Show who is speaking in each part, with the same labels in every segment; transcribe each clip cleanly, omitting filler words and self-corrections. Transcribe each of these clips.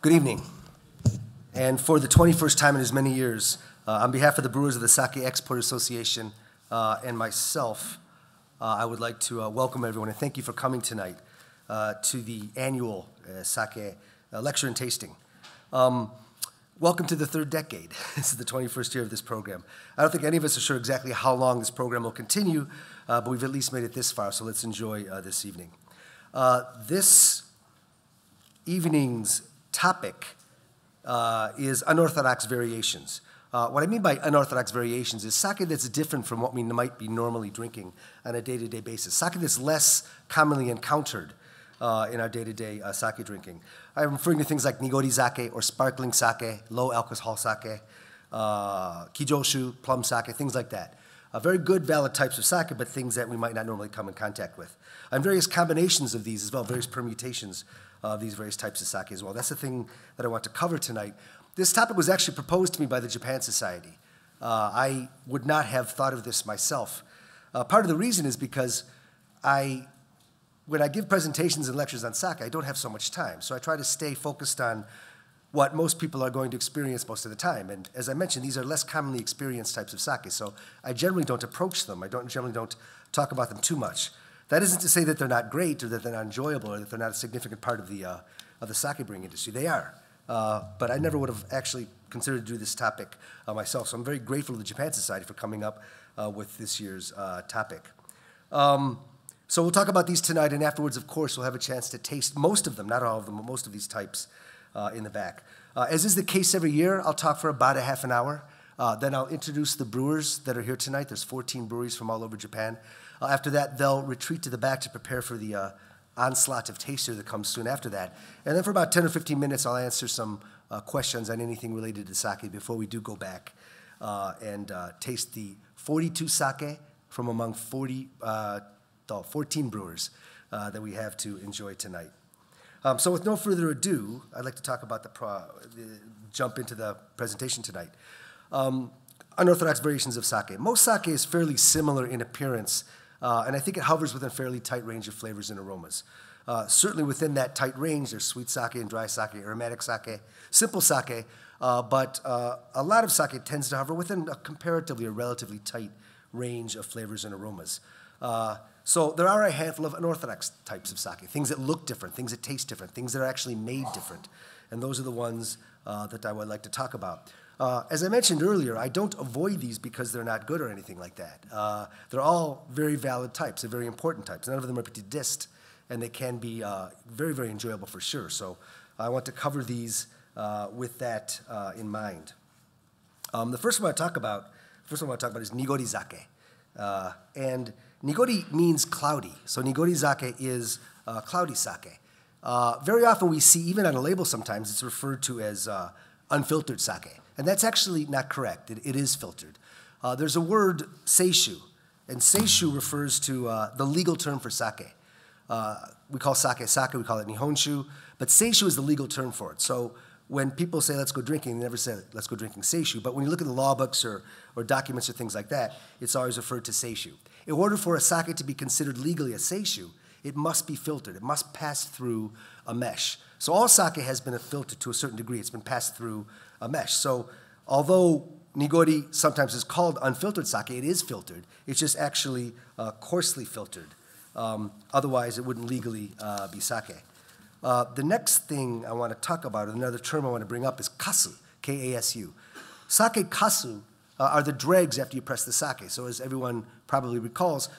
Speaker 1: Good evening. And for the 21st time in as many years, on behalf of the Brewers of the Sake Export Association and myself, I would like to welcome everyone and thank you for coming tonight to the annual sake lecture and tasting. Welcome to the third decade. This is the 21st year of this program. I don't think any of us are sure exactly how long this program will continue, but we've at least made it this far, so let's enjoy this evening. This evening's topic is unorthodox variations. What I mean by unorthodox variations is sake that's different from what we might be normally drinking on a day-to-day basis. Sake that's less commonly encountered in our day-to-day sake drinking. I'm referring to things like Nigori sake or sparkling sake, low alcohol sake, Kido, Plum sake, things like that. Very good, valid types of sake, but things that we might not normally come in contact with. And various combinations of these as well, various permutations of these various types of sake as well. That's the thing that I want to cover tonight. This topic was actually proposed to me by the Japan Society. I would not have thought of this myself. Part of the reason is because when I give presentations and lectures on sake, I don't have so much time. So I try to stay focused on what most people are going to experience most of the time. And as I mentioned, these are less commonly experienced types of sake, so I generally don't approach them. I generally don't talk about them too much. That isn't to say that they're not great or that they're not enjoyable or that they're not a significant part of the sake brewing industry. They are. But I never would have actually considered to do this topic myself. So I'm very grateful to the Japan Society for coming up with this year's topic. So we'll talk about these tonight, and afterwards, of course, we'll have a chance to taste most of them, not all of them, but most of these types in the back. As is the case every year, I'll talk for about a half an hour. Then I'll introduce the brewers that are here tonight. There's 14 breweries from all over Japan. After that, they'll retreat to the back to prepare for the onslaught of taster that comes soon after that. And then for about 10 or 15 minutes, I'll answer some questions on anything related to sake before we do go back and taste the 42 sake from among 14 brewers that we have to enjoy tonight. So with no further ado, I'd like to talk about jump into the presentation tonight. Unorthodox variations of sake. Most sake is fairly similar in appearance, and I think it hovers within a fairly tight range of flavors and aromas. Certainly within that tight range, there's sweet sake and dry sake, aromatic sake, simple sake, but a lot of sake tends to hover within a relatively tight range of flavors and aromas. So there are a handful of unorthodox types of sake, things that look different, things that taste different, things that are actually made different, and those are the ones that I would like to talk about. As I mentioned earlier, I don't avoid these because they're not good or anything like that. They're all very valid types, they're very important types. None of them are dissed, and they can be very, very enjoyable for sure. So I want to cover these with that in mind. The first one I want to talk about is Nigori sake. And Nigori means cloudy, so Nigori sake is cloudy sake. Very often we see, even on a label sometimes, it's referred to as unfiltered sake. And that's actually not correct. It is filtered. There's a word, seishu, and seishu refers to the legal term for sake. We call sake sake, we call it nihonshu, but seishu is the legal term for it. So when people say let's go drinking, they never say let's go drinking seishu, but when you look at the law books or documents or things like that, it's always referred to seishu. In order for a sake to be considered legally a seishu, it must be filtered. It must pass through a mesh. So all sake has been filtered to a certain degree. It's been passed through a mesh. So although Nigori sometimes is called unfiltered sake, it is filtered. It's just actually coarsely filtered. Otherwise, it wouldn't legally be sake. The next thing I want to talk about, another term I want to bring up, is kasu, K-A-S-U. Sake kasu are the dregs after you press the sake. So as everyone probably recalls,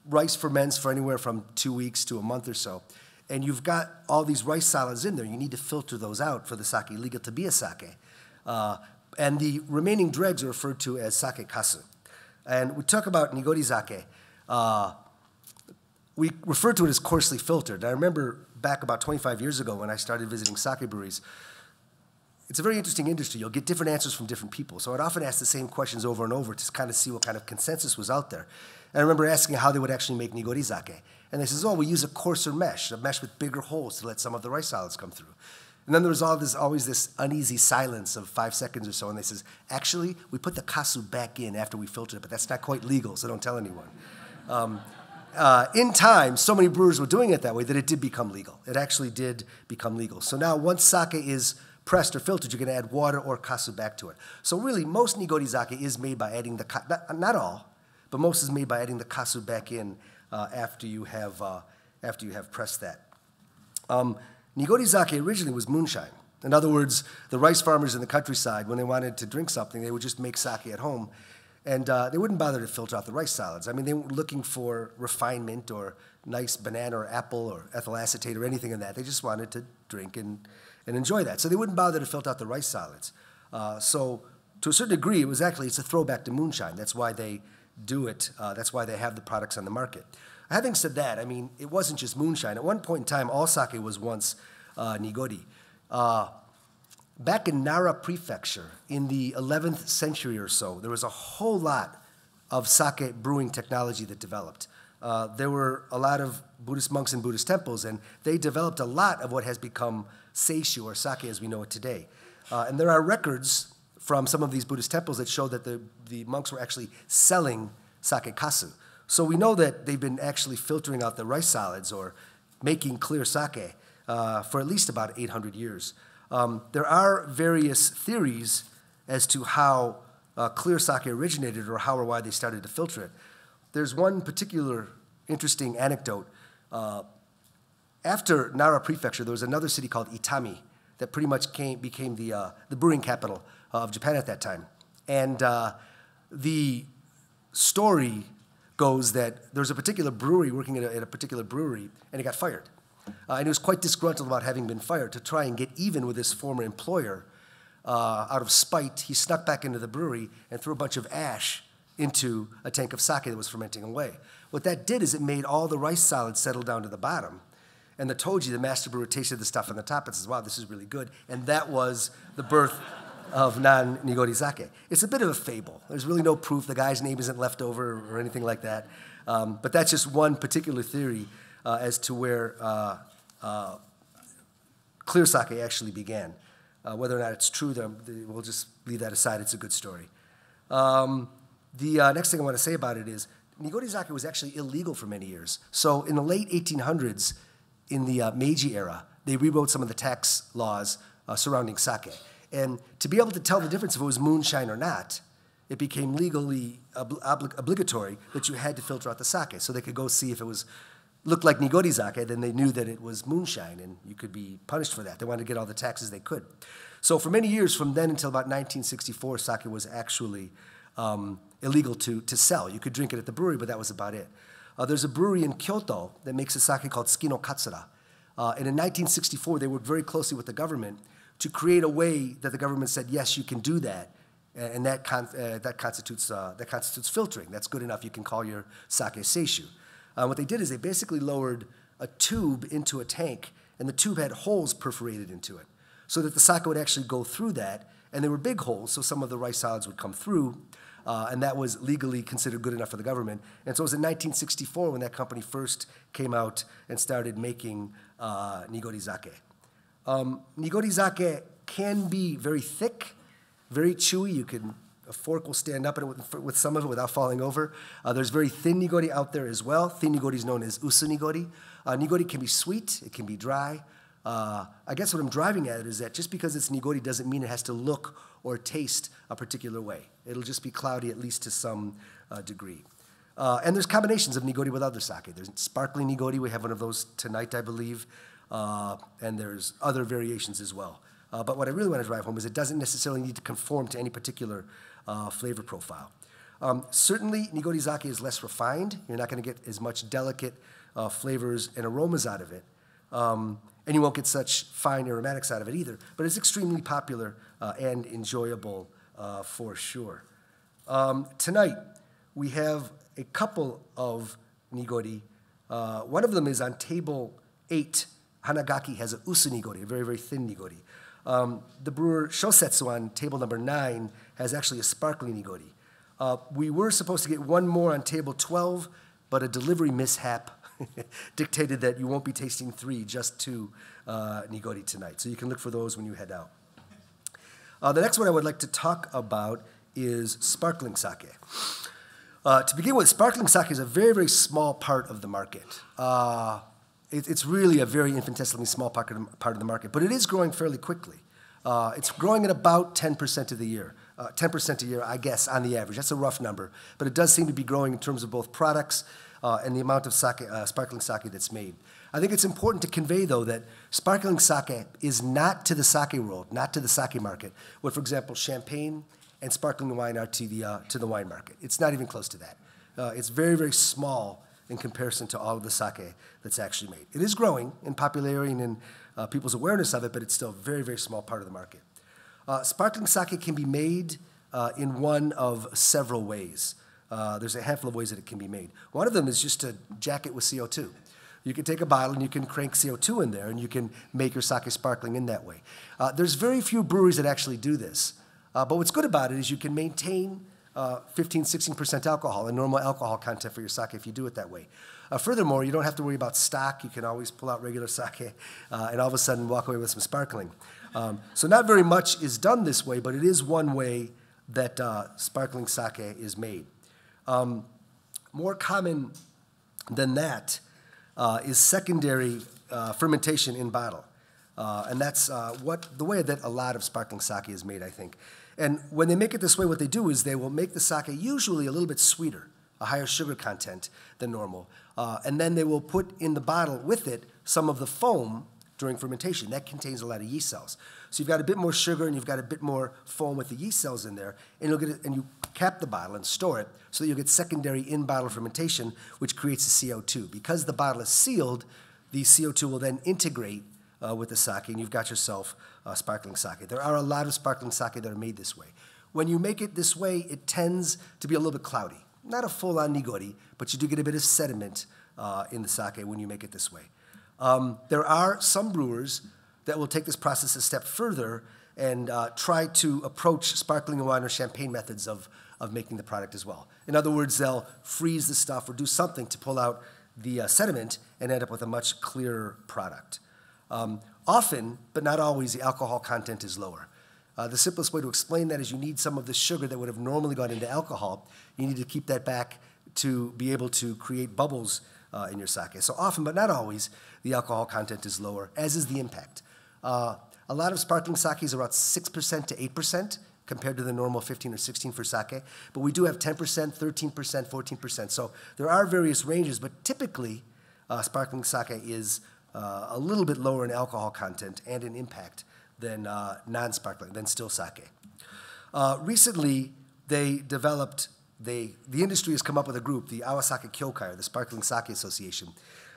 Speaker 1: rice ferments for anywhere from 2 weeks to a month or so. And you've got all these rice solids in there. You need to filter those out for the sake legal to be a sake. And the remaining dregs are referred to as sake kasu. And we talk about Nigori sake. We refer to it as coarsely filtered. I remember back about 25 years ago when I started visiting sake breweries, it's a very interesting industry. You'll get different answers from different people. So I'd often ask the same questions over and over to kind of see what kind of consensus was out there. And I remember asking how they would actually make Nigori sake. And they says, oh, we use a coarser mesh, a mesh with bigger holes to let some of the rice solids come through. And then there was always this uneasy silence of 5 seconds or so, and they says, actually, we put the kasu back in after we filtered it, but that's not quite legal, so don't tell anyone. In time, so many brewers were doing it that way that it did become legal. It actually did become legal. So now once sake is pressed or filtered, you're going to add water or kasu back to it. So really, most Nigori sake is made by adding the, not all, but most is made by adding the kasu back in after you have pressed that. Nigori sake originally was moonshine. In other words, the rice farmers in the countryside, when they wanted to drink something, they would just make sake at home, and they wouldn't bother to filter out the rice solids. I mean, they weren't looking for refinement or nice banana or apple or ethyl acetate or anything in that. They just wanted to drink and enjoy that. So they wouldn't bother to filter out the rice solids. So to a certain degree, it's a throwback to moonshine. That's why they do it. That's why they have the products on the market. Having said that, I mean, it wasn't just moonshine. At one point in time, all sake was once Nigori. Back in Nara Prefecture in the 11th century or so, there was a whole lot of sake brewing technology that developed. There were a lot of Buddhist monks in Buddhist temples, and they developed a lot of what has become seishu, or sake as we know it today. And there are records from some of these Buddhist temples that show that the monks were actually selling sake kasu. So we know that they've been actually filtering out the rice solids or making clear sake for at least about 800 years. There are various theories as to how clear sake originated or how or why they started to filter it. There's one particular interesting anecdote. After Nara Prefecture, there was another city called Itami that pretty much became the brewing capital of Japan at that time. And the story goes that there was a particular brewery working at a particular brewery, and he got fired. And he was quite disgruntled about having been fired. To try and get even with his former employer, out of spite, he snuck back into the brewery and threw a bunch of ash into a tank of sake that was fermenting away. What that did is it made all the rice solids settle down to the bottom. And the Toji, the master brewer, tasted the stuff on the top and says, wow, this is really good. And that was the birth of non-Nigori sake. It's a bit of a fable. There's really no proof. The guy's name isn't left over or anything like that. But that's just one particular theory as to where clear sake actually began. Whether or not it's true, we'll just leave that aside. It's a good story. The next thing I want to say about it is Nigori sake was actually illegal for many years. So in the late 1800s, in the Meiji era, they rewrote some of the tax laws surrounding sake. And to be able to tell the difference if it was moonshine or not, it became legally obligatory that you had to filter out the sake. So they could go see if it looked like Nigori sake, then they knew that it was moonshine, and you could be punished for that. They wanted to get all the taxes they could. So for many years, from then until about 1964, sake was actually illegal to sell. You could drink it at the brewery, but that was about it. There's a brewery in Kyoto that makes a sake called Tsukino Katsura. And in 1964, they worked very closely with the government to create a way that the government said, yes, you can do that, and that constitutes filtering. That's good enough. You can call your sake seishu. What they did is they basically lowered a tube into a tank, and the tube had holes perforated into it, so that the sake would actually go through that, and there were big holes, so some of the rice solids would come through, and that was legally considered good enough for the government. And so it was in 1964 when that company first came out and started making Nigori sake. Nigori sake can be very thick, very chewy. A fork will stand up with some of it without falling over. There's very thin Nigori out there as well. Thin Nigori is known as usu Nigori. Nigori can be sweet, it can be dry. I guess what I'm driving at is that just because it's Nigori doesn't mean it has to look or taste a particular way. It'll just be cloudy, at least to some degree. And there's combinations of Nigori with other sake. There's sparkling Nigori. We have one of those tonight, I believe. And there's other variations as well. But what I really want to drive home is it doesn't necessarily need to conform to any particular flavor profile. Certainly, Nigori sake is less refined. You're not going to get as much delicate flavors and aromas out of it. And you won't get such fine aromatics out of it either. But it's extremely popular and enjoyable for sure. Tonight, we have a couple of Nigori. One of them is on table 8. Hanagaki has a usu Nigori, a very, very thin Nigori. The brewer Shosetsu on table number 9 has actually a sparkling Nigori. We were supposed to get one more on table 12, but a delivery mishap dictated that you won't be tasting 3, just 2 Nigori tonight. So you can look for those when you head out. The next one I would like to talk about is sparkling sake. To begin with, sparkling sake is a very, very small part of the market. It's really a very infinitesimally small part of the market, but it is growing fairly quickly. It's growing at about 10% of the year. 10% a year, I guess, on the average. That's a rough number. But it does seem to be growing in terms of both products and the amount of sake, sparkling sake that's made. I think it's important to convey, though, that sparkling sake is not to the sake world, not to the sake market, what, for example, champagne and sparkling wine are to the wine market. It's not even close to that. It's very, very small in comparison to all of the sake that's actually made. It is growing in popularity and in people's awareness of it, but it's still a very, very small part of the market. Sparkling sake can be made in one of several ways. There's a handful of ways that it can be made. One of them is just to jack it with CO2. You can take a bottle and you can crank CO2 in there and you can make your sake sparkling in that way. There's very few breweries that actually do this. But what's good about it is you can maintain 15, 16% alcohol, a normal alcohol content for your sake if you do it that way. Furthermore, you don't have to worry about stock. You can always pull out regular sake and all of a sudden walk away with some sparkling. So not very much is done this way, but it is one way that sparkling sake is made. More common than that is secondary fermentation in bottle. And that's the way that a lot of sparkling sake is made, I think. And when they make it this way, what they do is they will make the sake usually a little bit sweeter, a higher sugar content than normal. And then they will put in the bottle with it some of the foam during fermentation. That contains a lot of yeast cells. So you've got a bit more sugar and you've got a bit more foam with the yeast cells in there, and you'll get it, and you cap the bottle and store it so that you'll get secondary in-bottle fermentation, which creates the CO2. Because the bottle is sealed, the CO2 will then integrate with the sake, and you've got yourself sparkling sake. There are a lot of sparkling sake that are made this way. When you make it this way, it tends to be a little bit cloudy. Not a full-on nigori, but you do get a bit of sediment in the sake when you make it this way. There are some brewers that will take this process a step further and try to approach sparkling wine or champagne methods of making the product as well. In other words, they'll freeze the stuff or do something to pull out the sediment and end up with a much clearer product. Often, but not always, the alcohol content is lower. The simplest way to explain that is you need some of the sugar that would have normally gone into alcohol. You need to keep that back to be able to create bubbles in your sake. So often, but not always, the alcohol content is lower, as is the impact. A lot of sparkling sakes are about 6% to 8% compared to the normal 15 or 16 for sake. But we do have 10%, 13%, 14%. So there are various ranges, but typically sparkling sake is a little bit lower in alcohol content and in impact than non-sparkling, than still sake. Recently, they developed, the industry has come up with a group, the Awasake Kyokai, or the Sparkling Sake Association.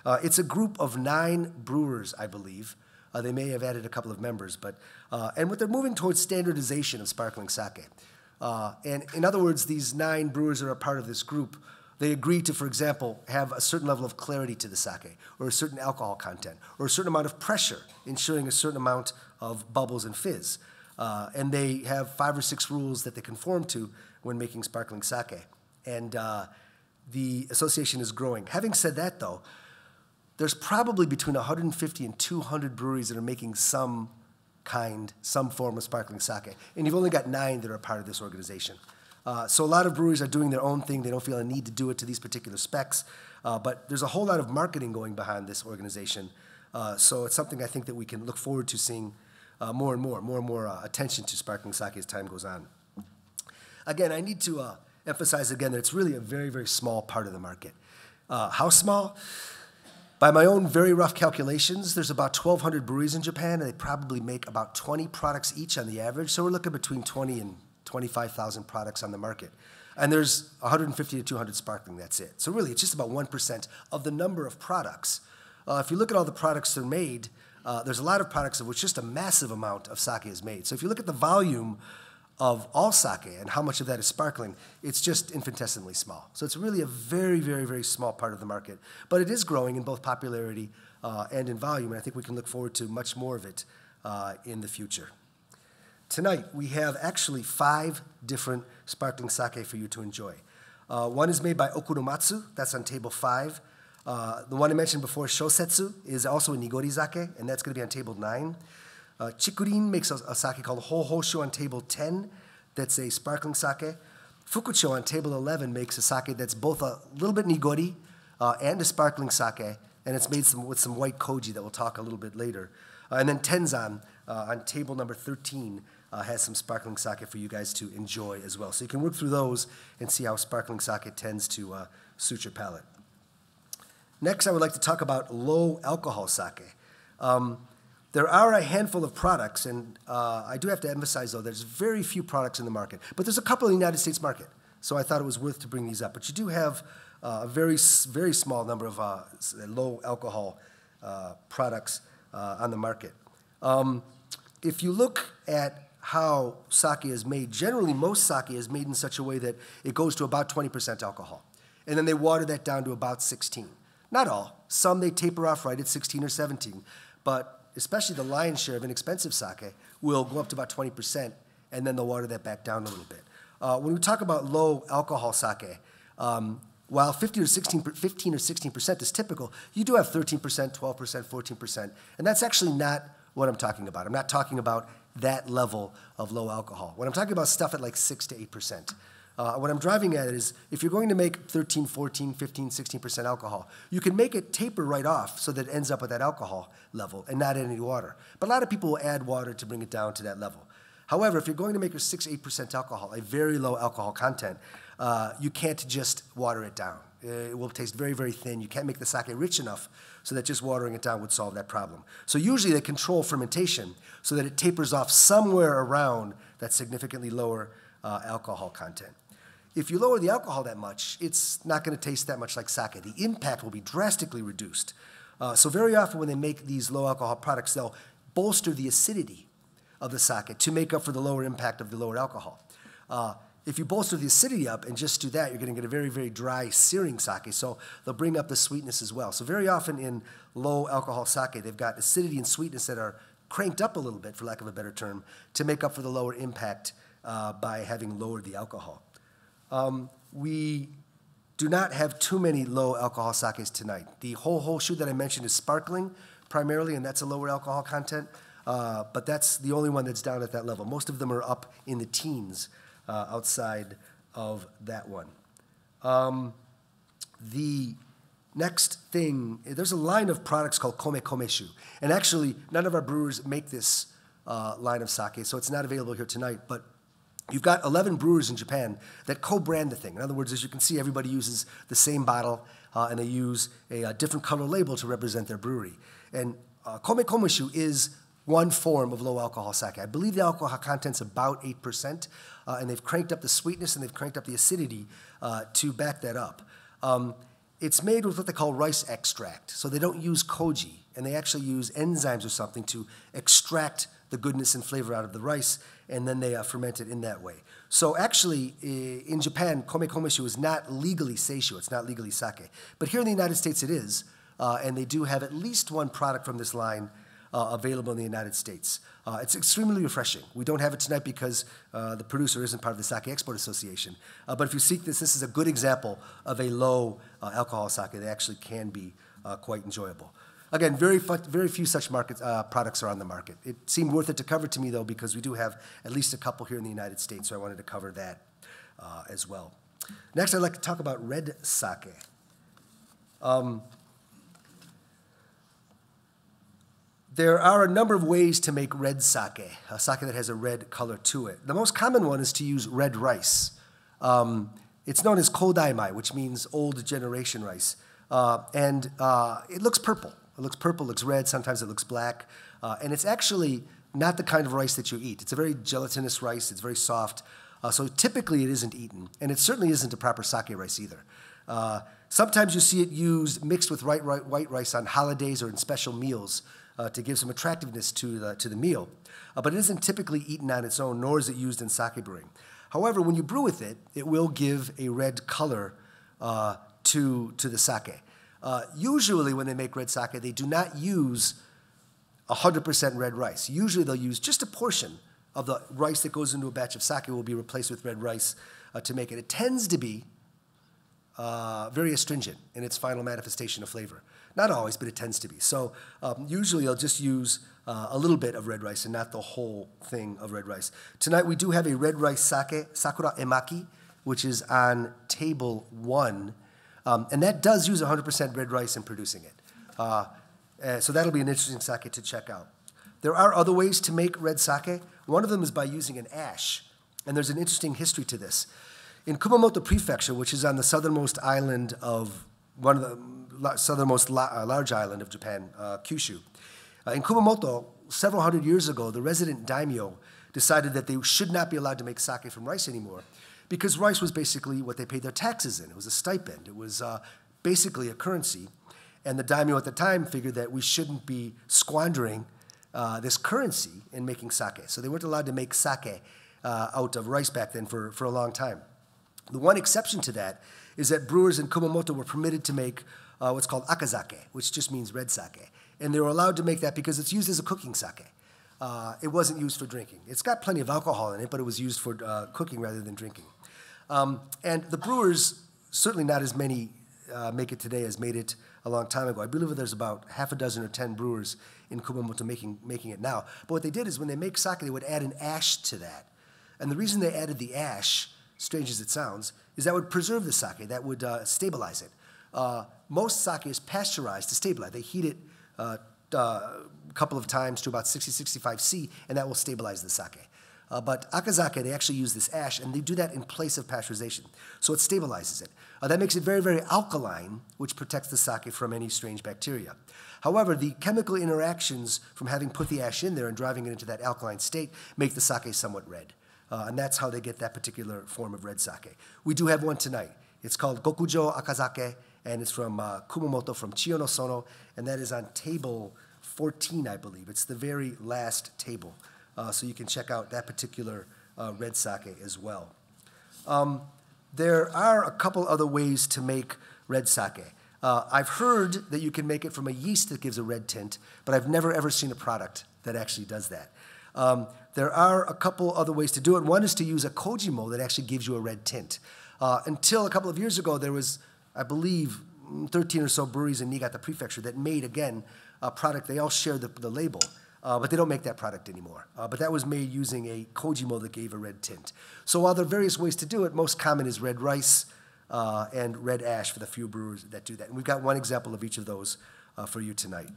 Speaker 1: It's a group of 9 brewers, I believe. They may have added a couple of members, but and what they're moving towards standardization of sparkling sake. And in other words, these 9 brewers that are part of this group, they agree to, for example, have a certain level of clarity to the sake, or a certain alcohol content, or a certain amount of pressure, ensuring a certain amount of bubbles and fizz. And they have 5 or 6 rules that they conform to when making sparkling sake. And the association is growing. Having said that, though, there's probably between 150 and 200 breweries that are making some form of sparkling sake. And you've only got 9 that are part of this organization. So a lot of breweries are doing their own thing. They don't feel a need to do it to these particular specs. But there's a whole lot of marketing going behind this organization. So it's something I think that we can look forward to seeing more and more attention to sparkling sake as time goes on. Again, I need to emphasize again that it's really a very, very small part of the market. How small? By my own very rough calculations, there's about 1,200 breweries in Japan, and they probably make about 20 products each on the average. So we're looking between 20 and 25,000 products on the market. And there's 150 to 200 sparkling, that's it. So really, it's just about 1% of the number of products. If you look at all the products that are made, there's a lot of products of which just a massive amount of sake is made. So if you look at the volume of all sake and how much of that is sparkling, it's just infinitesimally small. So it's really a very, very, very small part of the market. But it is growing in both popularity and in volume, and I think we can look forward to much more of it in the future. Tonight, we have actually 5 different sparkling sake for you to enjoy. One is made by Okunomatsu, that's on table 5. The one I mentioned before, Shosetsu, is also a Nigori sake, and that's going to be on table 9. Chikurin makes a sake called Hohoshu on table 10. That's a sparkling sake. Fukucho on table 11 makes a sake that's both a little bit Nigori and a sparkling sake, and it's made with some white koji that we'll talk a little bit later. And then Tenzan on table number 13 has some sparkling sake for you guys to enjoy as well. So you can work through those and see how sparkling sake tends to suit your palate. Next, I would like to talk about low alcohol sake. There are a handful of products, and I do have to emphasize, though, there's very few products in the market. But there's a couple in the United States market, so I thought it was worth to bring these up. But you do have a very small number of low alcohol products on the market. If you look at how sake is made, generally most sake is made in such a way that it goes to about 20% alcohol. And then they water that down to about 16. Not all. Some they taper off right at 16 or 17. But especially the lion's share of inexpensive sake will go up to about 20%, and then they'll water that back down a little bit. When we talk about low alcohol sake, while 15 or 16% is typical, you do have 13%, 12%, 14%, and that's actually not what I'm talking about. I'm not talking about that level of low alcohol. When I'm talking about stuff at like 6 to 8%, what I'm driving at is if you're going to make 13, 14, 15, 16% alcohol, you can make it taper right off so that it ends up at that alcohol level and not add any water. But a lot of people will add water to bring it down to that level. However, if you're going to make a 6, 8% alcohol, a very low alcohol content, you can't just water it down. It will taste very, very thin. You can't make the sake rich enough so that just watering it down would solve that problem. So usually they control fermentation so that it tapers off somewhere around that significantly lower alcohol content. If you lower the alcohol that much, it's not going to taste that much like sake. The impact will be drastically reduced. So very often when they make these low alcohol products, they'll bolster the acidity of the sake to make up for the lower impact of the lower alcohol. If you bolster the acidity up and just do that, you're going to get a very, very dry, searing sake. So they'll bring up the sweetness as well. So very often in low alcohol sake, they've got acidity and sweetness that are cranked up a little bit, for lack of a better term, to make up for the lower impact by having lowered the alcohol. We do not have too many low alcohol sakes tonight. The Koshu that I mentioned is sparkling primarily, and that's a lower alcohol content. But that's the only one that's down at that level. Most of them are up in the teens outside of that one. The next thing, there's a line of products called Umeshu. And actually, none of our brewers make this line of sake, so it's not available here tonight. But you've got 11 brewers in Japan that co-brand the thing. In other words, as you can see, everybody uses the same bottle, and they use a different color label to represent their brewery. And Umeshu is one form of low alcohol sake. I believe the alcohol content's about 8%, and they've cranked up the sweetness and they've cranked up the acidity to back that up. It's made with what they call rice extract. So they don't use koji, and they actually use enzymes or something to extract the goodness and flavor out of the rice, and then they ferment it in that way. So actually, in Japan, Umeshu is not legally seishu, it's not legally sake. But here in the United States it is, and they do have at least one product from this line available in the United States. It's extremely refreshing. We don't have it tonight because the producer isn't part of the Sake Export Association. But if you seek this, this is a good example of a low alcohol sake. They actually can be quite enjoyable. Again, very few such products are on the market. It seemed worth it to cover to me, though, because we do have at least a couple here in the United States, so I wanted to cover that as well. Next, I'd like to talk about red sake. There are a number of ways to make red sake, a sake that has a red color to it. The most common one is to use red rice. It's known as kodaimai, which means old generation rice. And it looks purple. It looks purple, looks red, sometimes it looks black. And it's actually not the kind of rice that you eat. It's a very gelatinous rice. It's very soft. So typically it isn't eaten. And it certainly isn't a proper sake rice either. Sometimes you see it used mixed with white rice on holidays or in special meals to give some attractiveness to the meal. But it isn't typically eaten on its own, nor is it used in sake brewing. However, when you brew with it, it will give a red color to the sake. Usually when they make red sake, they do not use 100% red rice. Usually they'll use just a portion of the rice that goes into a batch of sake will be replaced with red rice to make it. It tends to be very astringent in its final manifestation of flavor. Not always, but it tends to be. So usually they'll just use a little bit of red rice and not the whole thing of red rice. Tonight we do have a red rice sake, Sakura Emaki, which is on table 1. And that does use 100% red rice in producing it. So that'll be an interesting sake to check out. There are other ways to make red sake. One of them is by using an ash, and there's an interesting history to this. In Kumamoto Prefecture, which is on the southernmost island of, one of the southernmost large island of Japan, Kyushu. In Kumamoto, several hundred years ago, the resident daimyo decided that they should not be allowed to make sake from rice anymore because rice was basically what they paid their taxes in. It was a stipend. It was basically a currency. And the daimyo at the time figured that we shouldn't be squandering this currency in making sake. So they weren't allowed to make sake out of rice back then for a long time. The one exception to that is that brewers in Kumamoto were permitted to make what's called akazake, which just means red sake. And they were allowed to make that because it's used as a cooking sake. It wasn't used for drinking. It's got plenty of alcohol in it, but it was used for cooking rather than drinking. And the brewers, certainly not as many make it today as made it a long time ago. I believe there's about half a dozen or 10 brewers in Kumamoto making it now. But what they did is when they make sake, they would add an ash to that. And the reason they added the ash, strange as it sounds, is that would preserve the sake, that would stabilize it. Most sake is pasteurized to stabilize. They heat it a couple of times to about 60, 65 C, and that will stabilize the sake. But akazake, they actually use this ash, and they do that in place of pasteurization. So it stabilizes it. That makes it very, very alkaline, which protects the sake from any strange bacteria. However, the chemical interactions from having put the ash in there and driving it into that alkaline state make the sake somewhat red. And that's how they get that particular form of red sake. We do have one tonight. It's called Gokujo Akazake, and it's from Kumamoto, from Chiyonosono, and that is on table 14, I believe. It's the very last table. So you can check out that particular red sake as well. There are a couple other ways to make red sake. I've heard that you can make it from a yeast that gives a red tint, but I've never ever seen a product that actually does that. There are a couple other ways to do it. One is to use a kojimo that actually gives you a red tint. Until a couple of years ago, there was, I believe, 13 or so breweries in Niigata Prefecture that made, again, a product. They all share the label, but they don't make that product anymore. But that was made using a kojimo that gave a red tint. So while there are various ways to do it, most common is red rice and red ash for the few brewers that do that. And we've got one example of each of those for you tonight.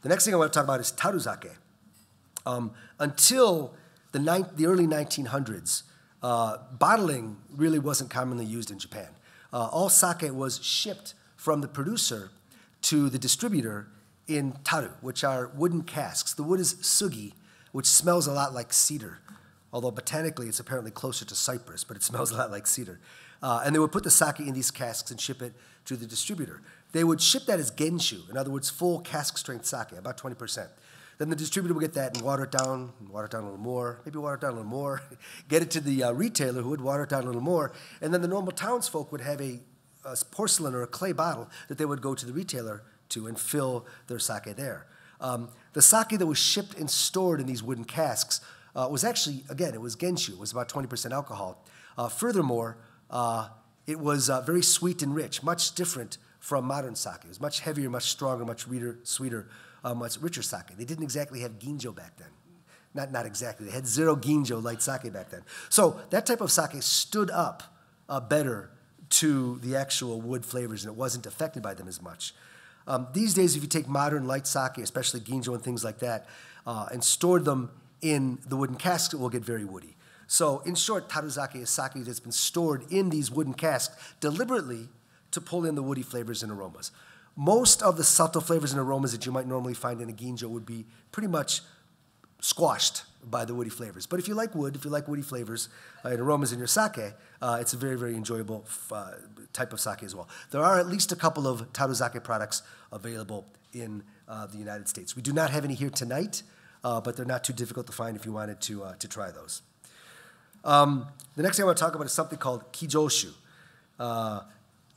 Speaker 1: The next thing I want to talk about is Taruzaki. Until the early 1900s, bottling really wasn't commonly used in Japan. All sake was shipped from the producer to the distributor in taru, which are wooden casks. The wood is sugi, which smells a lot like cedar, although botanically it's apparently closer to cypress, but it smells a lot like cedar. And they would put the sake in these casks and ship it to the distributor. They would ship that as genshu, in other words, full cask-strength sake, about 20%. Then the distributor would get that and water it down a little more, maybe water it down a little more, get it to the retailer who would water it down a little more, and then the normal townsfolk would have a porcelain or a clay bottle that they would go to the retailer to and fill their sake there. The sake that was shipped and stored in these wooden casks was actually, again, it was genshu. It was about 20% alcohol. Furthermore, it was very sweet and rich, much different from modern sake. It was much heavier, much stronger, much sweeter, much richer sake. They didn't exactly have ginjo back then. Not exactly. They had zero ginjo light sake back then. So that type of sake stood up better to the actual wood flavors, and it wasn't affected by them as much. These days, if you take modern light sake, especially ginjo and things like that, and store them in the wooden casks, it will get very woody. So in short, Taruzaki is sake that's been stored in these wooden casks deliberately to pull in the woody flavors and aromas. Most of the subtle flavors and aromas that you might normally find in a ginjo would be pretty much squashed by the woody flavors. But if you like wood, if you like woody flavors and aromas in your sake, it's a very, very enjoyable type of sake as well. There are at least a couple of Taruzaki products available in the United States. We do not have any here tonight, but they're not too difficult to find if you wanted to try those. The next thing I want to talk about is something called kijoshu.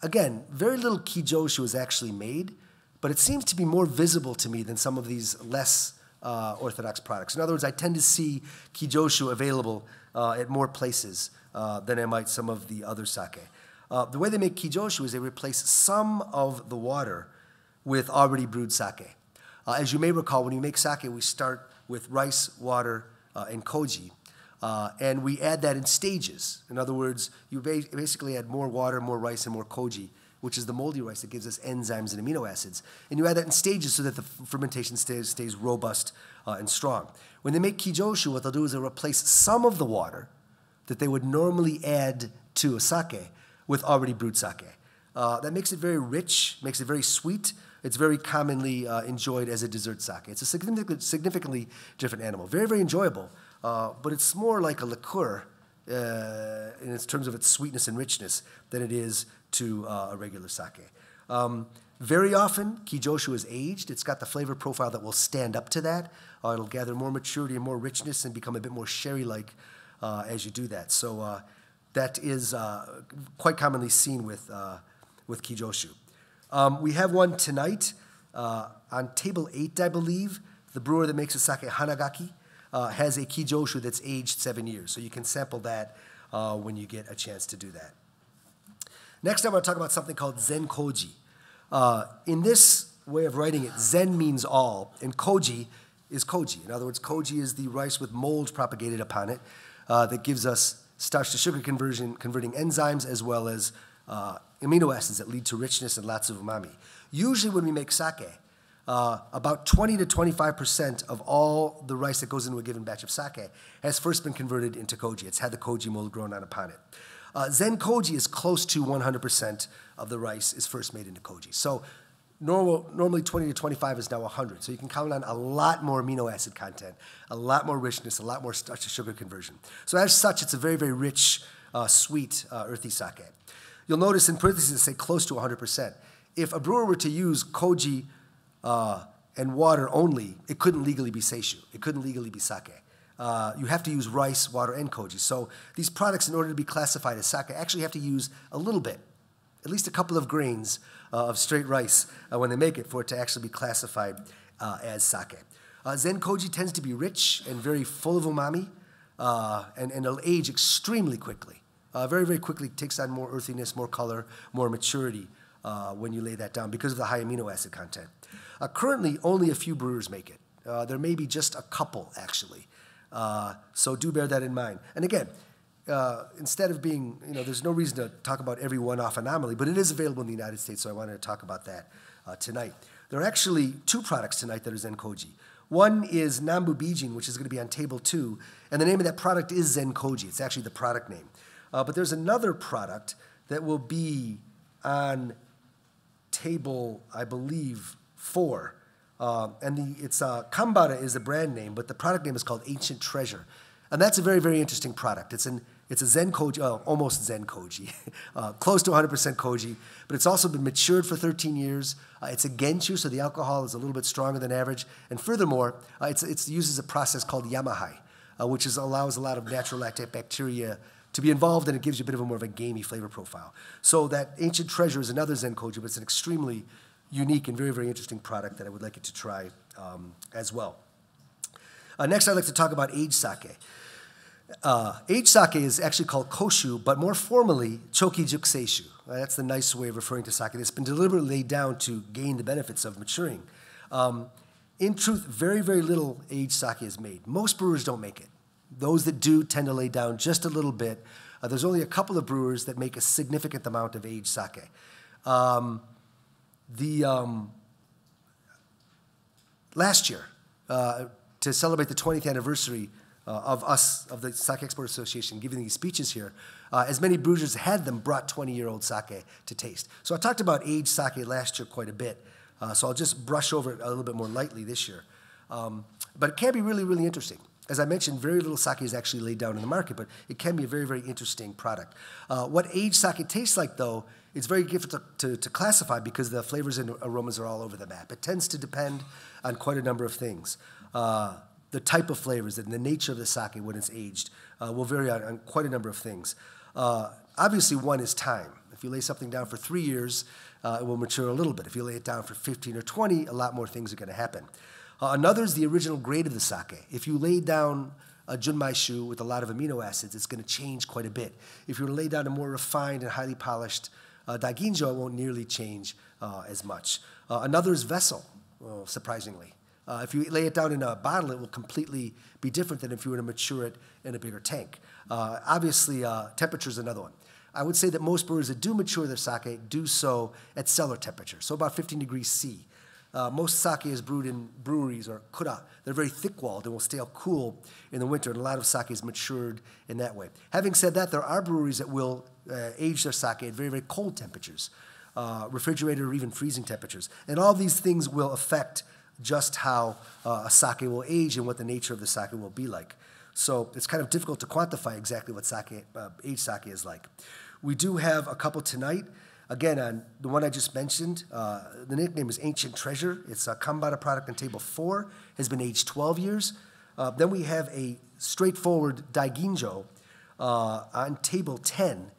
Speaker 1: Again, very little kijoshu is actually made, but it seems to be more visible to me than some of these less orthodox products. In other words, I tend to see kijoshu available at more places than I might some of the other sake. The way they make kijoshu is they replace some of the water with already brewed sake. As you may recall, when you make sake, we start with rice, water, and koji. And we add that in stages. In other words, you basically add more water, more rice, and more koji which is the moldy rice that gives us enzymes and amino acids. And you add that in stages so that the fermentation stays robust and strong. When they make kijoshu, what they'll do is they'll replace some of the water that they would normally add to a sake with already brewed sake. That makes it very rich, makes it very sweet. It's very commonly enjoyed as a dessert sake. It's a significantly different animal. Very, very enjoyable, but it's more like a liqueur in terms of its sweetness and richness than it is to a regular sake. Very often, kijoshu is aged. It's got the flavor profile that will stand up to that. It'll gather more maturity and more richness and become a bit more sherry-like as you do that. So that is quite commonly seen with kijoshu. We have one tonight on table 8, I believe. The brewer that makes a sake, Hanagaki, has a kijoshu that's aged 7 years. So you can sample that when you get a chance to do that. Next, I'm going to talk about something called Zen Koji. In this way of writing it, Zen means all, and Koji is koji. In other words, koji is the rice with mold propagated upon it that gives us starch to sugar converting enzymes as well as amino acids that lead to richness and lots of umami. Usually when we make sake, about 20 to 25% of all the rice that goes into a given batch of sake has first been converted into koji. It's had the koji mold grown on upon it. Zen Koji is close to 100% of the rice is first made into koji. So normally 20 to 25 is now 100. So you can count on a lot more amino acid content, a lot more richness, a lot more starch to sugar conversion. So as such, it's a very, very rich, sweet, earthy sake. You'll notice in parentheses it say close to 100%. If a brewer were to use koji and water only, it couldn't legally be seishu. It couldn't legally be sake. You have to use rice, water, and koji. So these products, in order to be classified as sake, actually have to use a little bit, at least a couple of grains of straight rice when they make it for it to actually be classified as sake. Zen Koji tends to be rich and very full of umami, and it'll age extremely quickly. Very, very quickly takes on more earthiness, more color, more maturity when you lay that down because of the high amino acid content. Currently, only a few brewers make it. There may be just a couple, actually. So do bear that in mind. And again, instead of being, there's no reason to talk about every one-off anomaly, but it is available in the United States, so I wanted to talk about that tonight. There are actually 2 products tonight that are Zen Koji. One is Nambu Bijin, which is going to be on table 2, and the name of that product is Zen Koji. It's actually the product name. But there's another product that will be on table, I believe, 4. It's Kambara is the brand name, but the product name is called Ancient Treasure. And that's a very, very interesting product. It's a Zen Koji, almost Zen Koji, close to 100% Koji, but it's also been matured for 13 years. It's a Genshu, so the alcohol is a little bit stronger than average. And furthermore, it uses a process called Yamahai, which allows a lot of natural lactic bacteria to be involved, and it gives you a bit of a more of a gamey flavor profile. So that Ancient Treasure is another Zen Koji, but it's an extremely unique and very, very interesting product that I would like you to try as well. Next, I'd like to talk about aged sake. Aged sake is actually called Koshu, but more formally, Choki Jukseishu. That's the nice way of referring to sake that's been deliberately laid down to gain the benefits of maturing. In truth, very, very little aged sake is made. Most brewers don't make it. Those that do tend to lay down just a little bit. There's only a couple of brewers that make a significant amount of aged sake. Last year, to celebrate the 20th anniversary of the Sake Export Association giving these speeches here, as many brewers as had them brought 20-year-old sake to taste. So I talked about aged sake last year quite a bit, so I'll just brush over it a little bit more lightly this year. But it can be really, really interesting. As I mentioned, very little sake is actually laid down in the market, but it can be a very, very interesting product. What aged sake tastes like, though, it's very difficult to classify because the flavors and aromas are all over the map. It tends to depend on quite a number of things. The type of flavors and the nature of the sake when it's aged will vary on quite a number of things. Obviously, one is time. If you lay something down for 3 years, it will mature a little bit. If you lay it down for 15 or 20, a lot more things are going to happen. Another is the original grade of the sake. If you lay down a Umeshu with a lot of amino acids, it's going to change quite a bit. If you were to lay down a more refined and highly polished daiginjo, it won't nearly change as much. Another is vessel, surprisingly. If you lay it down in a bottle, it will completely be different than if you were to mature it in a bigger tank. Obviously, temperature is another one. I would say that most brewers that do mature their sake do so at cellar temperature, so about 15 degrees C. Most sake is brewed in breweries or kura. They're very thick-walled and will stay cool in the winter, and a lot of sake is matured in that way. Having said that, there are breweries that will age their sake at very, very cold temperatures, refrigerated or even freezing temperatures. And all these things will affect just how a sake will age and what the nature of the sake will be like. So it's kind of difficult to quantify exactly what aged sake is like. We do have a couple tonight. Again, on the one I just mentioned, the nickname is Ancient Treasure. It's a Kambara product on table 4, has been aged 12 years. Then we have a straightforward Daiginjo on table 10.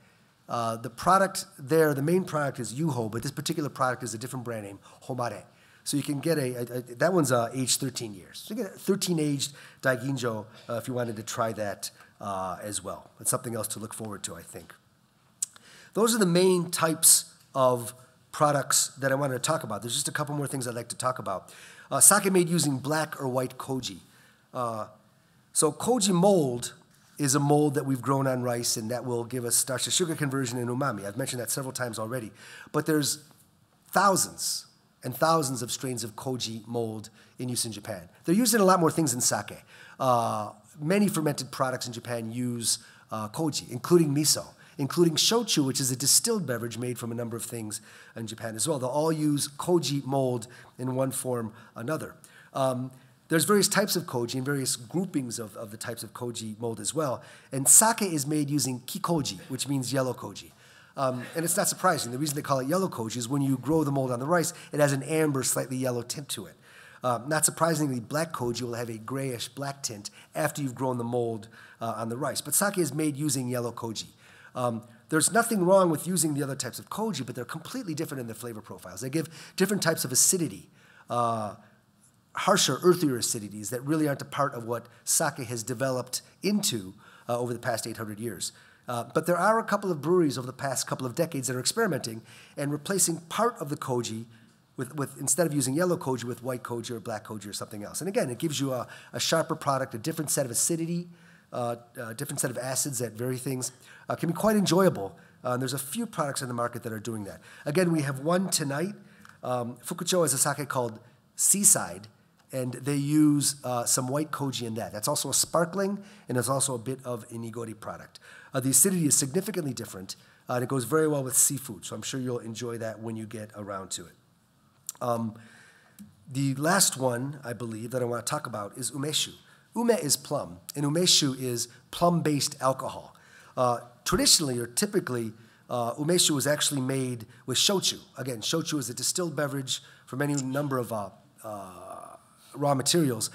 Speaker 1: The product there, the main product is Yuho, but this particular product is a different brand name, Homare. So you can get that one's aged 13 years. So you get a 13 aged Daiginjo if you wanted to try that as well. It's something else to look forward to, I think. Those are the main types of products that I wanted to talk about. There's just a couple more things I'd like to talk about. Sake made using black or white koji. So koji mold is a mold that we've grown on rice, and that will give us starch to sugar conversion and umami. I've mentioned that several times already. But there's thousands and thousands of strains of koji mold in use in Japan. They're used in a lot more things than sake. Many fermented products in Japan use koji, including miso, including shochu, which is a distilled beverage made from a number of things in Japan as well. They'll all use koji mold in one form or another. There's various types of koji and various groupings of the types of koji mold as well. And sake is made using kikoji, which means yellow koji. And it's not surprising. The reason they call it yellow koji is when you grow the mold on the rice, it has an amber, slightly yellow tint to it. Not surprisingly, black koji will have a grayish black tint after you've grown the mold on the rice. But sake is made using yellow koji. There's nothing wrong with using the other types of koji, but they're completely different in their flavor profiles. They give different types of acidity, harsher, earthier acidities that really aren't a part of what sake has developed into over the past 800 years. But there are a couple of breweries over the past couple of decades that are experimenting and replacing part of the koji with instead of using yellow koji, with white koji or black koji or something else. And again, it gives you a sharper product, a different set of acidity, different set of acids that vary things. Can be quite enjoyable. There's a few products in the market that are doing that. Again, we have one tonight. Fukucho has a sake called Seaside, and they use some white koji in that. That's also a sparkling, and it's also a bit of a Nigori product. The acidity is significantly different, and it goes very well with seafood, so I'm sure you'll enjoy that when you get around to it. The last one, I believe, that I want to talk about is Umeshu. Ume is plum, and Umeshu is plum-based alcohol. Traditionally, or typically, Umeshu was actually made with shochu. Again, shochu is a distilled beverage from any number of raw materials.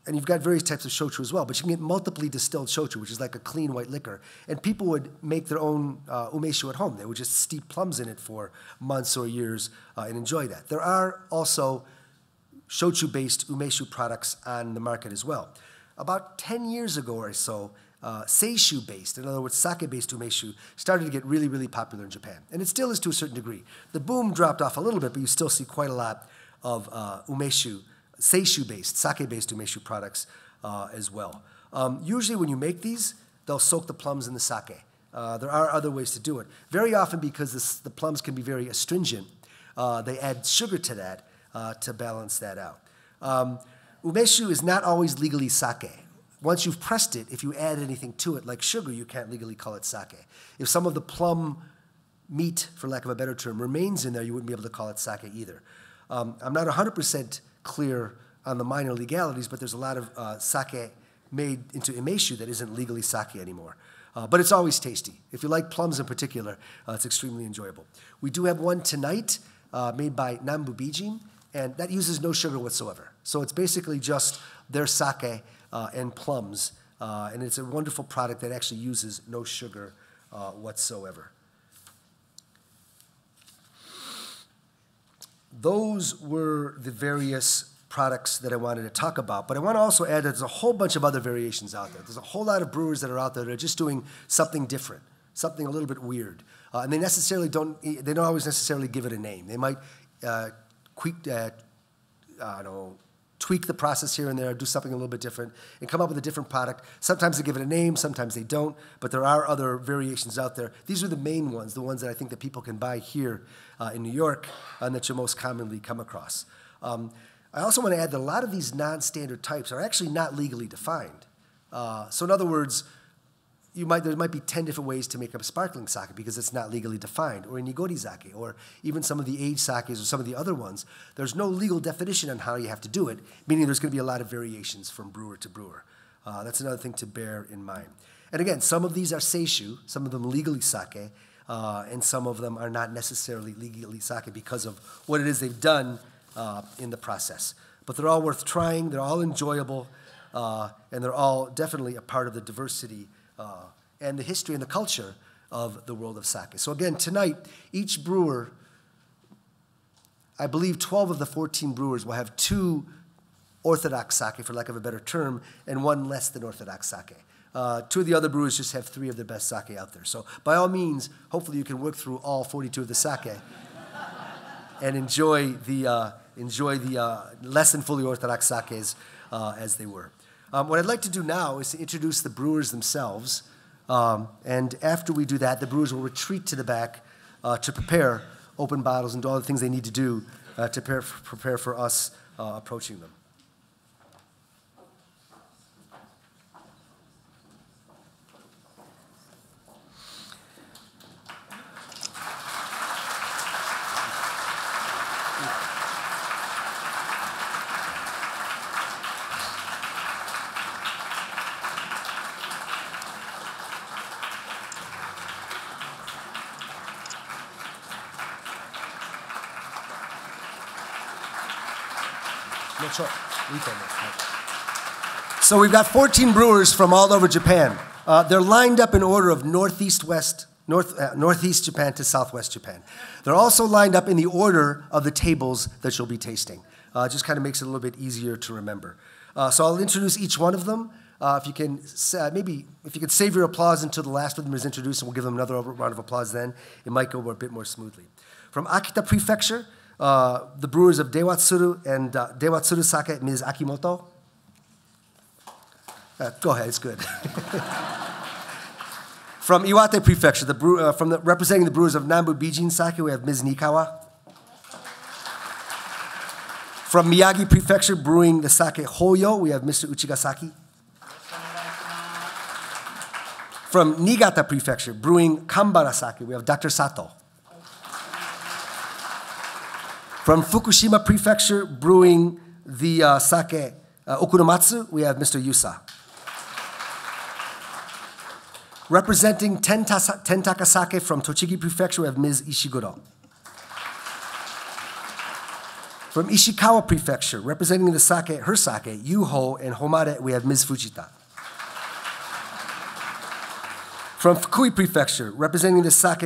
Speaker 1: And you've got various types of shochu as well, but you can get multiply distilled shochu, which is like a clean white liquor. And people would make their own umeshu at home. They would just steep plums in it for months or years and enjoy that. There are also shochu-based umeshu products on the market as well. About 10 years ago or so, seishu-based, in other words, sake-based umeshu, started to get really, really popular in Japan. And it still is to a certain degree. The boom dropped off a little bit, but you still see quite a lot of umeshu, seishu-based, sake-based umeshu products as well. Usually when you make these, they'll soak the plums in the sake. There are other ways to do it. Very often, because the plums can be very astringent, they add sugar to that to balance that out. Umeshu is not always legally sake. Once you've pressed it, if you add anything to it, like sugar, you can't legally call it sake. If some of the plum meat, for lack of a better term, remains in there, you wouldn't be able to call it sake either. I'm not 100% clear on the minor legalities, but there's a lot of sake made into umeshu that isn't legally sake anymore. But it's always tasty. If you like plums in particular, it's extremely enjoyable. We do have one tonight made by Nambu Bijin, and that uses no sugar whatsoever. So it's basically just their sake and plums, and it's a wonderful product that actually uses no sugar whatsoever. Those were the various products that I wanted to talk about, but I want to also add that there's a whole bunch of other variations out there. There's a whole lot of brewers that are out there that are just doing something different, something a little bit weird, and they don't always necessarily give it a name. They might tweak the process here and there, do something a little bit different, and come up with a different product. Sometimes they give it a name, sometimes they don't, but there are other variations out there. These are the main ones, the ones that I think that people can buy here in New York and that you most commonly come across. I also want to add that a lot of these non-standard types are actually not legally defined. So in other words, there might be 10 different ways to make a sparkling sake because it's not legally defined, or a Nigori sake, or even some of the aged sakes or some of the other ones. There's no legal definition on how you have to do it, meaning there's going to be a lot of variations from brewer to brewer. That's another thing to bear in mind. And again, some of these are seishu, some of them legally sake, and some of them are not necessarily legally sake because of what it is they've done in the process. But they're all worth trying, they're all enjoyable, and they're all definitely a part of the diversity and the history and the culture of the world of sake. So again, tonight, each brewer, I believe 12 of the 14 brewers will have 2 orthodox sake, for lack of a better term, and 1 less than orthodox sake. 2 of the other brewers just have 3 of the best sake out there. So by all means, hopefully you can work through all 42 of the sake and enjoy the less than fully orthodox sakes as they were. What I'd like to do now is to introduce the brewers themselves, and after we do that, the brewers will retreat to the back to prepare open bottles and do all the things they need to do to prepare for us approaching them. So we've got 14 brewers from all over Japan. They're lined up in order of northeast Japan to southwest Japan. They're also lined up in the order of the tables that you'll be tasting. It just kind of makes it a little bit easier to remember. So I'll introduce each one of them. If you can save your applause until the last of them is introduced, and we'll give them another round of applause then, it might go a bit more smoothly. From Akita Prefecture, the brewers of Dewatsuru and Dewatsuru Sake, Ms. Akimoto. Go ahead, it's good. From Iwate Prefecture, representing the brewers of Nambu Bijin Sake, we have Ms. Nikawa. From Miyagi Prefecture, brewing the sake Hoyo, we have Mr. Uchigasaki. From Niigata Prefecture, brewing Kambara Sake, we have Dr. Sato. From Fukushima Prefecture, brewing the sake Okunomatsu, we have Mr. Yusa. Representing Tentaka Sake from Tochigi Prefecture, we have Ms. Ishiguro. From Ishikawa Prefecture, representing the sake, her sake, Yuho and Homare, we have Ms. Fujita. From Fukui Prefecture, representing the sake,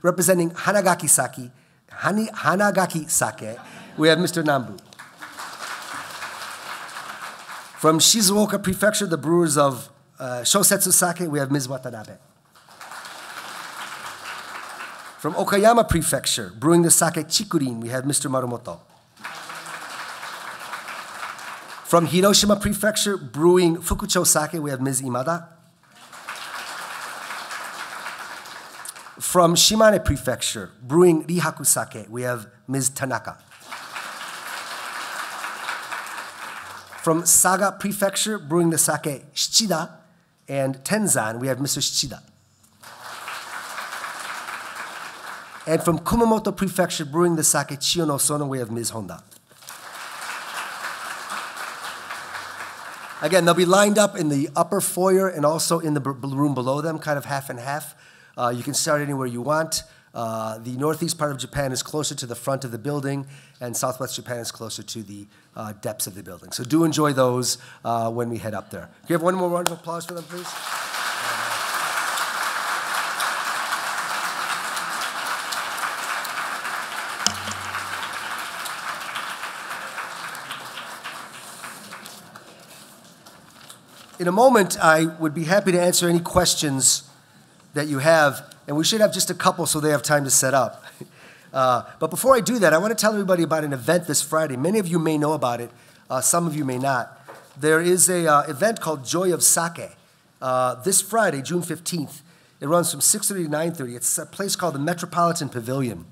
Speaker 1: representing Hanagaki Sake, Hanagaki Sake, we have Mr. Nambu. From Shizuoka Prefecture, the brewers of Shosetsu Sake, we have Ms. Watanabe. From Okayama Prefecture, brewing the sake Chikurin, we have Mr. Marumoto. From Hiroshima Prefecture, brewing Fukucho Sake, we have Ms. Imada. From Shimane Prefecture, brewing Rihaku Sake, we have Ms. Tanaka. From Saga Prefecture, brewing the sake Shichida and Tenzan, we have Mr. Shichida. And from Kumamoto Prefecture, brewing the sake Chiyo no Sono, we have Ms. Honda. Again, they'll be lined up in the upper foyer and also in the room below them, kind of half and half. You can start anywhere you want. The northeast part of Japan is closer to the front of the building, and southwest Japan is closer to the depths of the building. So do enjoy those when we head up there. Can you have one more round of applause for them, please? In a moment, I would be happy to answer any questions that you have, and we should have just a couple so they have time to set up. But before I do that, I want to tell everybody about an event this Friday. Many of you may know about it. Some of you may not. There is a event called Joy of Sake. This Friday, June 15th. It runs from 6:30 to 9:30. It's a place called the Metropolitan Pavilion.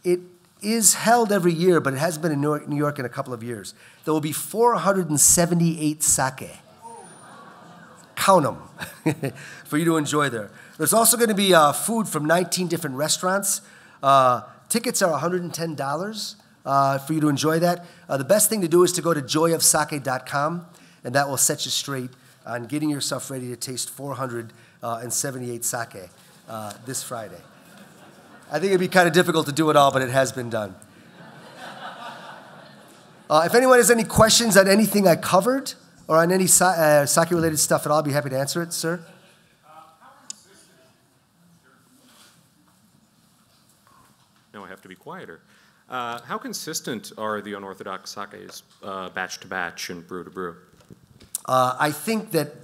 Speaker 1: It is held every year, but it hasn't been in New York in a couple of years. There will be 478 sake. Count them for you to enjoy there. There's also going to be food from 19 different restaurants. Tickets are $110 for you to enjoy that. The best thing to do is to go to joyofsake.com, and that will set you straight on getting yourself ready to taste 478 sake this Friday. I think it'd be kind of difficult to do it all, but it has been done. If anyone has any questions on anything I covered or on any sake-related stuff at all, I'll be happy to answer it, sir.
Speaker 2: No, I have to be quieter. How consistent are the unorthodox sakes batch to batch and brew to brew?
Speaker 1: I think that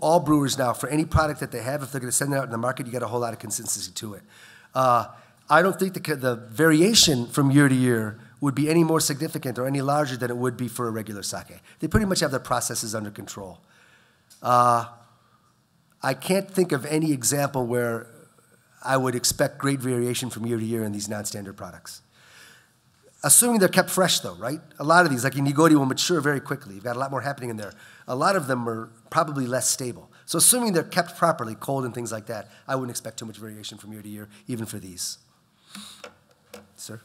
Speaker 1: all brewers now, for any product that they have, if they're going to send it out in the market, you got a whole lot of consistency to it. I don't think the variation from year to year would be any more significant or any larger than it would be for a regular sake. They pretty much have their processes under control. I can't think of any example where I would expect great variation from year to year in these non-standard products. Assuming they're kept fresh, though, right? A lot of these, like Nigori, will mature very quickly. You've got a lot more happening in there. A lot of them are probably less stable. So assuming they're kept properly, cold and things like that, I wouldn't expect too much variation from year to year, even for these. Sir?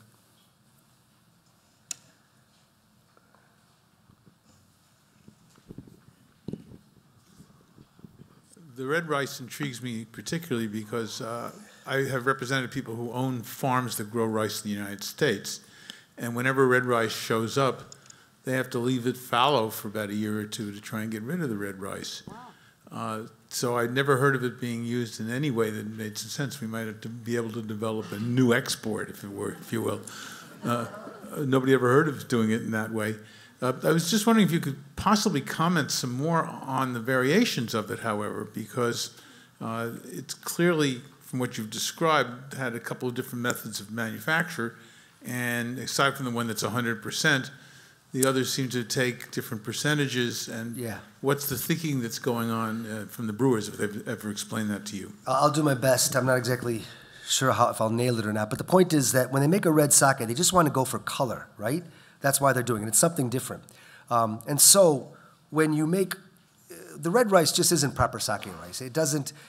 Speaker 3: The red rice intrigues me particularly because I have represented people who own farms that grow rice in the United States. And whenever red rice shows up, they have to leave it fallow for about a year or two to try and get rid of the red rice. Wow. So I'd never heard of it being used in any way that made some sense. We might have to be able to develop a new export, if you will. Nobody ever heard of doing it in that way. I was just wondering if you could possibly comment some more on the variations of it, however, because it's clearly, from what you've described, had a couple of different methods of manufacture, and aside from the one that's 100%, the others seem to take different percentages. And yeah. What's the thinking that's going on from the brewers, if they've ever explained that to you?
Speaker 1: I'll do my best. I'm not exactly sure if I'll nail it or not, but the point is that when they make a red sake, they just want to go for color, right? That's why they're doing it. It's something different. And so when you make, the red rice just isn't proper sake rice.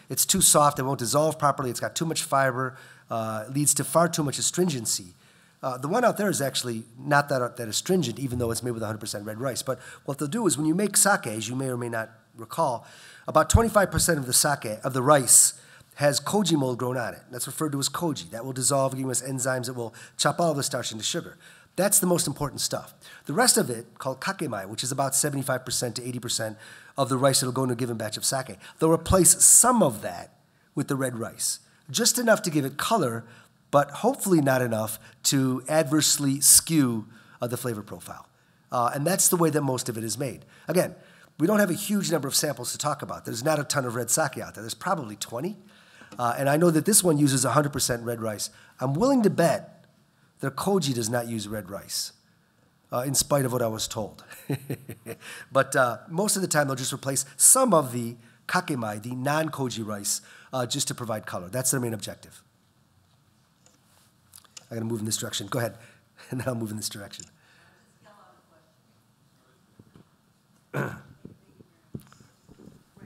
Speaker 1: It's too soft, it won't dissolve properly, it's got too much fiber, leads to far too much astringency. The one out there is actually not that astringent, even though it's made with 100% red rice. But what they'll do is when you make sake, as you may or may not recall, about 25% of the sake, of the rice, has koji mold grown on it. That's referred to as koji. That will dissolve, giving us enzymes that will chop all the starch into sugar. That's the most important stuff. The rest of it, called kakemai, which is about 75% to 80% of the rice that will go into a given batch of sake, they'll replace some of that with the red rice. Just enough to give it color, but hopefully not enough to adversely skew the flavor profile. And that's the way that most of it is made. Again, we don't have a huge number of samples to talk about. There's not a ton of red sake out there. There's probably 20. And I know that this one uses 100% red rice. I'm willing to bet their koji does not use red rice, in spite of what I was told. But most of the time, they'll just replace some of the kakemai, the non-koji rice, just to provide color. That's their main objective. I'm going to move in this direction. Go ahead, and then I'll move in this direction.
Speaker 4: Thank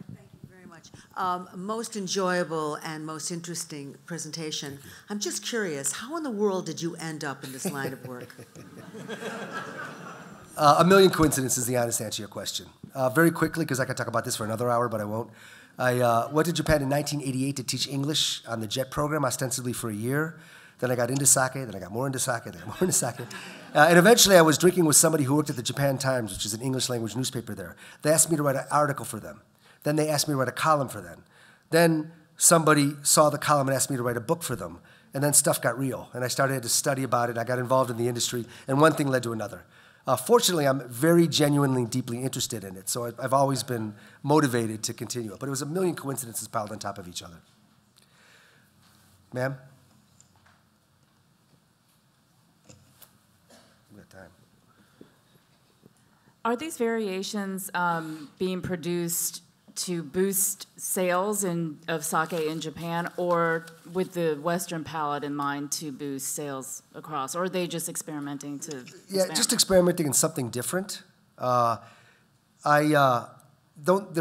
Speaker 4: you very much. Most enjoyable and most interesting presentation. I'm just curious, how in the world did you end up in this line of work?
Speaker 1: A million coincidences is the honest answer to your question. Very quickly, because I could talk about this for another hour, but I won't. I went to Japan in 1988 to teach English on the JET program, ostensibly for a year. Then I got into sake, then I got more into sake, then I got more into sake. And eventually I was drinking with somebody who worked at the Japan Times, which is an English language newspaper there. They asked me to write an article for them. Then they asked me to write a column for them. Then somebody saw the column and asked me to write a book for them. And then stuff got real. And I started to study about it. I got involved in the industry. And one thing led to another. Fortunately, I'm very genuinely, deeply interested in it. So I've always been motivated to continue it. But it was a million coincidences piled on top of each other. Ma'am?
Speaker 5: Are these variations being produced to boost sales of sake in Japan, or with the Western palate in mind to boost sales across? Or are they just experimenting to
Speaker 1: Yeah, just experimenting in something different. They're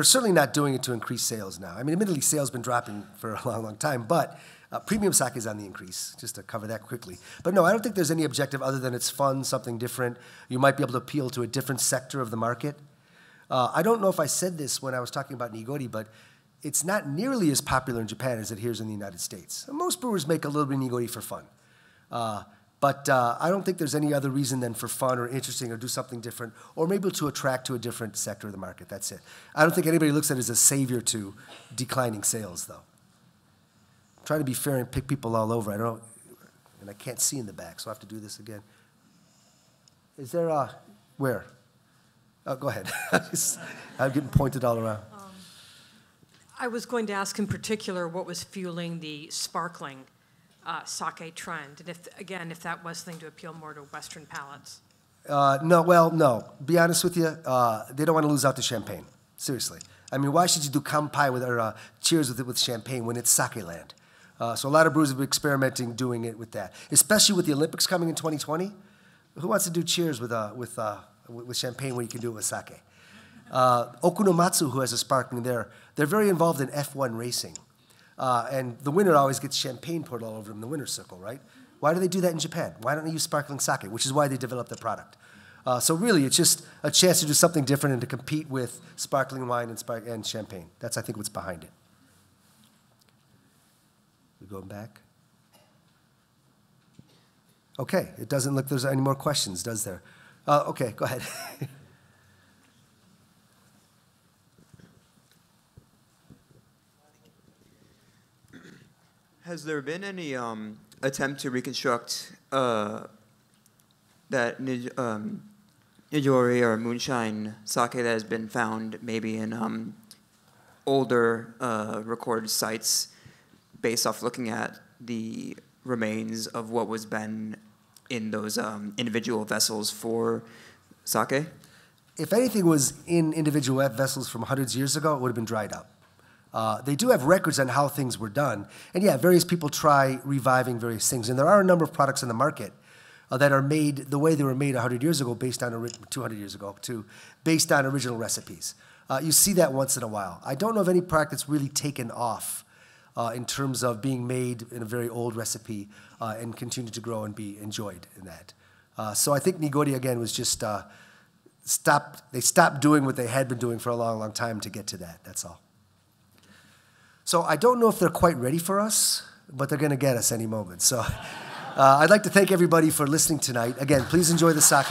Speaker 1: certainly not doing it to increase sales now. I mean, admittedly, sales been dropping for a long, long time, but premium sake is on the increase, just to cover that quickly. But no, I don't think there's any objective other than it's fun, something different. You might be able to appeal to a different sector of the market. I don't know if I said this when I was talking about Nigori, but it's not nearly as popular in Japan as it is in the United States. Most brewers make a little bit of Nigori for fun. But I don't think there's any other reason than for fun or interesting or do something different, or maybe to attract to a different sector of the market. That's it. I don't think anybody looks at it as a savior to declining sales, though. I'm trying to be fair and pick people all over. And I can't see in the back, so I have to do this again. Is there where? Oh, go ahead. I'm getting pointed all around.
Speaker 6: I was going to ask in particular what was fueling the sparkling sake trend, and if that was something to appeal more to Western palates.
Speaker 1: No. Be honest with you, they don't want to lose out to champagne. Seriously. I mean, why should you do kanpai or cheers with champagne when it's sake land? So a lot of brewers have been experimenting doing it with that, especially with the Olympics coming in 2020. Who wants to do cheers with champagne when you can do it with sake? Okunomatsu, who has a sparkling there, they're very involved in F1 racing. And the winner always gets champagne poured all over them in the winner's circle, right? Why do they do that in Japan? Why don't they use sparkling sake, which is why they developed the product? So really, it's just a chance to do something different and to compete with sparkling wine and champagne. That's, I think, what's behind it. We going back? Okay, it doesn't look there's any more questions, does there? Okay, go ahead.
Speaker 7: Has there been any attempt to reconstruct that Nigori or moonshine sake that has been found maybe in older recorded sites based off looking at the remains of what was been in those individual vessels for sake?
Speaker 1: If anything was in individual vessels from hundreds of years ago, it would have been dried up. They do have records on how things were done. And yeah, various people try reviving various things. And there are a number of products in the market that are made the way they were made 100 years ago, 200 years ago, based on original recipes. You see that once in a while. I don't know of any product that's really taken off in terms of being made in a very old recipe and continue to grow and be enjoyed in that. So I think Nigori, again, was just they stopped doing what they had been doing for a long, long time to get to that. That's all. So I don't know if they're quite ready for us, but they're going to get us any moment. So I'd like to thank everybody for listening tonight. Again, please enjoy the sake.